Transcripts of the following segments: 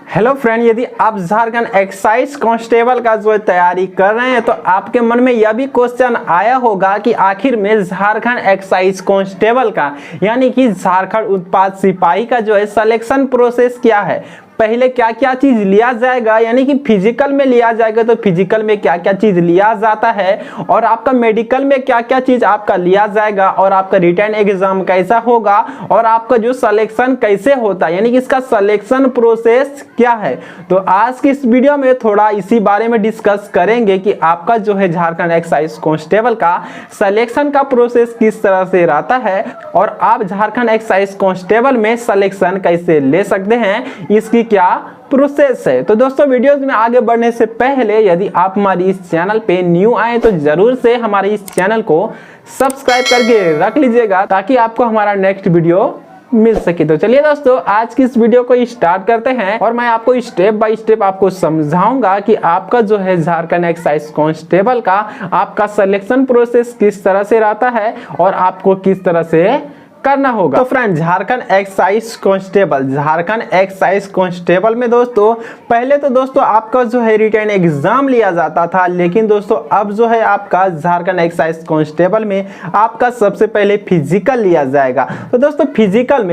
Hello friend, यदि आप Jharkhand excise constable का जो तैयारी कर रहे हैं तो आपके मन में यह भी क्वेश्चन आया होगा कि आखिर में झारखंड एक्साइज कांस्टेबल का यानी कि झारखंड उत्पाद सिपाही का जो है सिलेक्शन प्रोसेस क्या है। पहले क्या क्या चीज लिया जाएगा, यानी कि फिजिकल में लिया जाएगा तो फिजिकल में क्या क्या चीज लिया जाता है, और आपका मेडिकल में क्या क्या चीज आपका लिया जाएगा, और आपका रिटन एग्जाम कैसा होगा, और आपका जो सिलेक्शन कैसे होता है, यानी कि इसका सिलेक्शन प्रोसेस क्या है। तो आज की इस वीडियो में थोड़ा इसी बारे में डिस्कस करेंगे कि आपका जो है झारखंड एक्साइज कांस्टेबल का सिलेक्शन का प्रोसेस किस तरह से रहता है, और आप झारखंड एक्साइज कांस्टेबल में सिलेक्शन कैसे ले सकते हैं, इसकी क्या प्रोसेस है। तो दोस्तों, वीडियोस में आगे बढ़ने से पहले यदि आप हमारी इस चैनल पे न्यू आए तो जरूर से हमारे इस चैनल को सब्सक्राइब करके रख लीजिएगा ताकि आपको हमारा नेक्स्ट वीडियो मिल सके। तो चलिए दोस्तों, आज की इस वीडियो को स्टार्ट करते हैं और मैं आपको स्टेप बाय स्टेप आपको समझाऊंगा कि आपका जो है झारखंड एक्साइज कांस्टेबल का आपका सिलेक्शन प्रोसेस किस तरह से रहता है और आपको किस तरह से करना होगा। तो फ्रेंड, झारखंड एक्साइज कांस्टेबल में दोस्तों पहले तो दोस्तों आपका जो है रिटन एग्जाम लिया जाता था, लेकिन दोस्तों अब जो है आपका झारखंड एक्साइज कांस्टेबल में आपका सबसे पहले फिजिकल लिया जाएगा। तो दोस्तों फिजिकल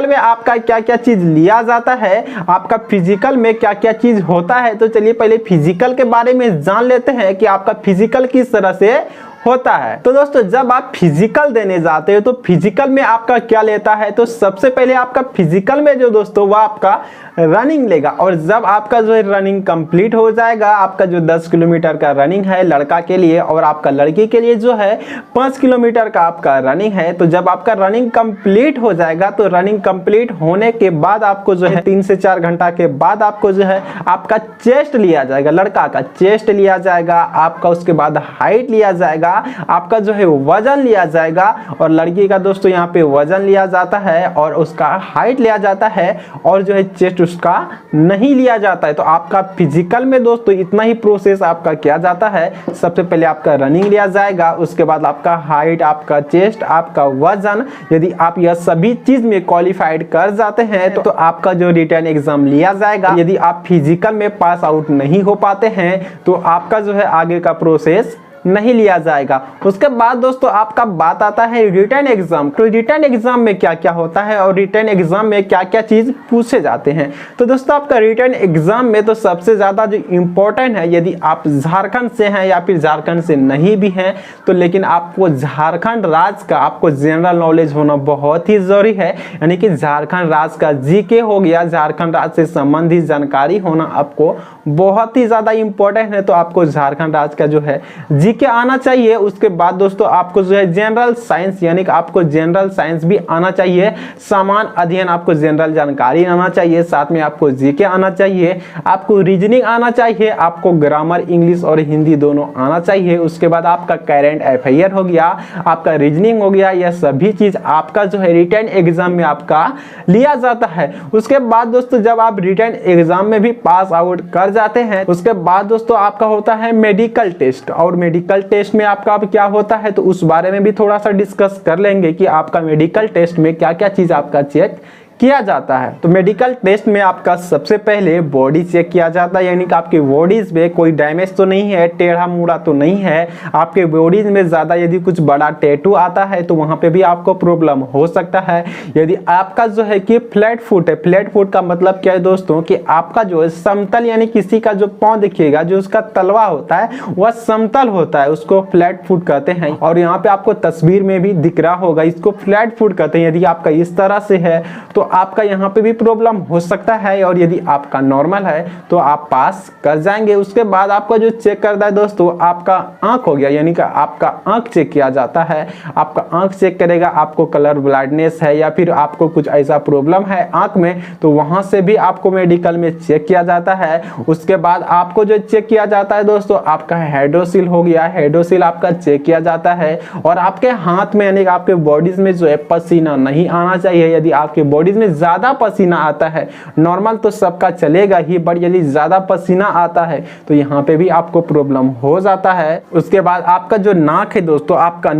में आपका क्या क्या चीज लिया जाता है, आपका फिजिकल में क्या क्या चीज होता है। तो चलिए पहले फिजिकल के बारे में जान लेते हैं कि आपका फिजिकल किस तरह से होता है। तो दोस्तों, जब आप फिजिकल देने जाते हो तो फिजिकल में आपका क्या लेता है, तो सबसे पहले आपका फिजिकल में जो दोस्तों वो आपका रनिंग लेगा, और जब आपका जो है रनिंग कंप्लीट हो जाएगा, आपका जो 10 किलोमीटर का रनिंग है लड़का के लिए और आपका लड़की के लिए जो है 5 किलोमीटर का आपका रनिंग है। तो जब आपका रनिंग कंप्लीट हो जाएगा तो रनिंग कंप्लीट होने के बाद आपको जो है 3 से 4 घंटा के बाद आपको जो है आपका चेस्ट लिया जाएगा, लड़का का चेस्ट लिया जाएगा, आपका उसके बाद हाइट लिया जाएगा, आपका जो है वजन लिया जाएगा, और लड़की का दोस्तों यहाँ पे वजन लिया जाता है और उसका हाइट लिया जाता है, और जो है चेस्ट उसका नहीं लिया जाता है। तो आपका फिजिकल में दोस्तों इतना ही प्रोसेस आपका किया जाता है। सबसे पहले आपका रनिंग लिया जाएगा, उसके बाद आपका हाइट, आपका चेस्ट, आपका वजन। यदि आप यह सभी चीज में क्वालिफाइड कर जाते हैं तो आपका जो रिटन एग्जाम लिया जाएगा। यदि आप फिजिकल में पास आउट नहीं हो पाते हैं तो आपका जो है आगे का प्रोसेस नहीं लिया जाएगा। उसके बाद दोस्तों आपका बात आता है रिटन एग्जाम। तो रिटन एग्जाम में क्या क्या होता है और रिटन एग्जाम में क्या क्या चीज पूछे जाते हैं। तो दोस्तों आपका रिटन एग्जाम में तो सबसे ज्यादा जो इम्पोर्टेंट है, यदि आप झारखंड से हैं या फिर झारखंड से नहीं भी हैं तो लेकिन आपको झारखंड राज्य का आपको जनरल नॉलेज होना बहुत ही जरूरी है। यानी कि झारखंड राज्य का जीके हो गया, झारखंड राज्य से संबंधित जानकारी होना आपको बहुत ही ज्यादा इंपॉर्टेंट है। तो आपको झारखंड राज्य का जो है जीके आना चाहिए। उसके बाद दोस्तों आपको जो है जनरल साइंस, यानी कि आपको जनरल साइंस भी आना चाहिए, सामान्य अध्ययन आपको जनरल जानकारी आना चाहिए, साथ में आपको जीके आना चाहिए, आपको रीजनिंग आना चाहिए, आपको ग्रामर इंग्लिश और हिंदी दोनों आना चाहिए। उसके बाद आपका करंट अफेयर हो गया, आपका रीजनिंग हो गया, यह सभी चीज आपका जो है रिटन एग्जाम में आपका लिया जाता है। उसके बाद दोस्तों जब आप रिटन एग्जाम में भी पास आउट कर जाते हैं, उसके बाद दोस्तों आपका होता है मेडिकल टेस्ट, और मेडिकल टेस्ट में आपका अब क्या होता है तो उस बारे में भी थोड़ा सा डिस्कस कर लेंगे कि आपका मेडिकल टेस्ट में क्या क्या चीज आपका चेक किया जाता है। तो मेडिकल टेस्ट में आपका सबसे पहले बॉडी चेक किया जाता है, यानी कि आपकी बॉडीज में कोई डैमेज तो नहीं है, टेढ़ा मुड़ा तो नहीं है, आपके बॉडीज में ज्यादा यदि कुछ बड़ा टैटू आता है तो वहां पे भी आपको प्रॉब्लम हो सकता है। यदि आपका जो है कि फ्लैट फुट है, फ्लैट फुट का मतलब क्या है दोस्तों कि आपका जो है समतल, यानी किसी का जो पांव दिखेगा जो उसका तलवा होता है वह समतल होता है, उसको फ्लैट फुट कहते हैं। और यहाँ पे आपको तस्वीर में भी दिख रहा होगा, इसको फ्लैट फुट कहते हैं। यदि आपका इस तरह से है तो आपका यहाँ पे भी प्रॉब्लम हो सकता है, और यदि आपका नॉर्मल है तो आप पास कर जाएंगे। उसके बाद आपका जो चेक करता है दोस्तों आपका आंख हो गया, यानी कि आपका आंख चेक किया जाता है। आपका आंख चेक करेगा, आपको कलर ब्लाइंडनेस है या फिर आपको कुछ ऐसा प्रॉब्लम है आंख में तो वहां से भी आपको मेडिकल में चेक किया जाता है। उसके बाद आपको जो चेक किया जाता है दोस्तों आपका हाइड्रोसिल हो गया, हाइड्रोसिल आपका चेक किया जाता है। और आपके हाथ में यानी आपके बॉडीज में जो है पसीना नहीं आना चाहिए। यदि आपके बॉडीज जिसमें ज़्यादा पसीना आता है, नॉर्मल तो सबका चलेगा ही, बट यदि ज़्यादा पसीना आता है तो यहाँ पे भी आपको प्रॉब्लम हो जाता है। उसके बाद आपका जो नाक है दोस्तों, आपका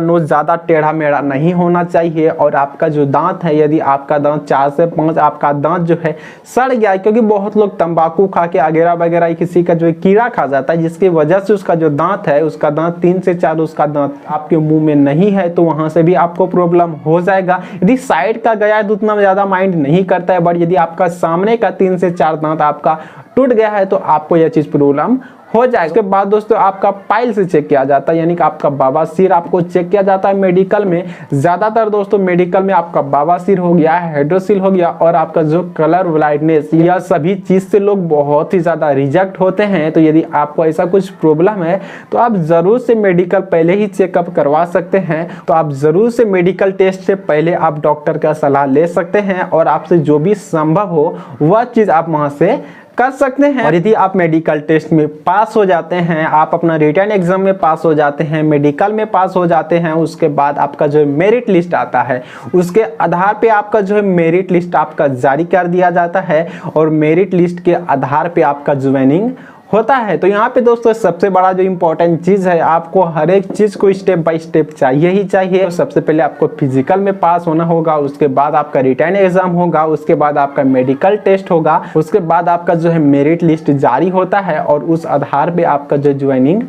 नोज ज़्यादा टेढ़ा मेढ़ा नहीं होना चाहिए। और आपका जो दांत है, यदि आपका दांत 4 से 5 आपका दांत जो है सड़ गया है, क्योंकि बहुत लोग तंबाकू खा के वगैरह वगैरह किसी का जो कीड़ा खा जाता है, जिसकी वजह से उसका जो दांत है, उसका दांत 3 से 4 उसका दांत आपके मुंह में नहीं है, तो वहां से भी आपको प्रॉब्लम हो जाएगा। यदि साइड का गया है तो उतना ज्यादा माइंड नहीं करता है, बट यदि आपका सामने का 3 से 4 दांत आपका टूट गया है तो आपको यह चीज प्रॉब्लम हो जाएगा। उसके बाद दोस्तों आपका पाइल से चेक किया जाता है, यानी कि आपका बवासीर आपको चेक किया जाता है मेडिकल में। ज्यादातर दोस्तों मेडिकल में आपका बवासीर हो गया, हाइड्रोसिल हो गया, और आपका जो कलर ब्लाइंडनेस, यह सभी चीज से लोग बहुत ही ज्यादा रिजेक्ट होते हैं। तो यदि आपको ऐसा कुछ प्रॉब्लम है तो आप जरूर से मेडिकल पहले ही चेकअप करवा सकते हैं। तो आप जरूर से मेडिकल टेस्ट से पहले आप डॉक्टर का सलाह ले सकते हैं, और आपसे जो भी संभव हो वह चीज आप वहां से कर सकते हैं। और यदि आप मेडिकल टेस्ट में पास हो जाते हैं, आप अपना रिटर्न एग्जाम में पास हो जाते हैं, मेडिकल में पास हो जाते हैं, उसके बाद आपका जो मेरिट लिस्ट आता है, उसके आधार पे आपका जो है मेरिट लिस्ट आपका जारी कर दिया जाता है, और मेरिट लिस्ट के आधार पे आपका ज्वाइनिंग होता है। तो यहाँ पे दोस्तों सबसे बड़ा जो इम्पोर्टेंट चीज़ है, आपको हर एक चीज़ को स्टेप बाय स्टेप चाहिए ही चाहिए। तो सबसे पहले आपको फिजिकल में पास होना होगा, उसके बाद आपका रिटर्न एग्जाम होगा, उसके बाद आपका मेडिकल टेस्ट होगा, उसके बाद आपका जो है मेरिट लिस्ट जारी होता है, और उस आधार पे आपका जो ज्वाइनिंग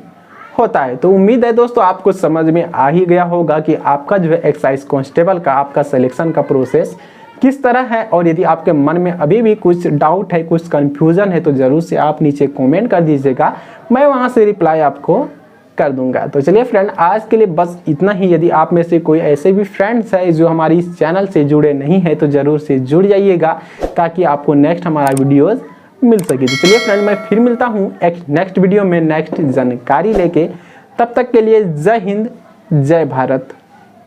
होता है। तो उम्मीद है दोस्तों आपको समझ में आ ही गया होगा कि आपका जो है एक्साइज कांस्टेबल का आपका सिलेक्शन का प्रोसेस किस तरह है। और यदि आपके मन में अभी भी कुछ डाउट है, कुछ कंफ्यूजन है, तो जरूर से आप नीचे कमेंट कर दीजिएगा, मैं वहां से रिप्लाई आपको कर दूंगा। तो चलिए फ्रेंड, आज के लिए बस इतना ही। यदि आप में से कोई ऐसे भी फ्रेंड्स है जो हमारी इस चैनल से जुड़े नहीं है, तो जरूर से जुड़ जाइएगा, ताकि आपको नेक्स्ट हमारा वीडियोस मिल सके। तो चलिए फ्रेंड, मैं फिर मिलता हूँ एक नेक्स्ट वीडियो में नेक्स्ट जानकारी लेके। तब तक के लिए जय हिंद, जय भारत।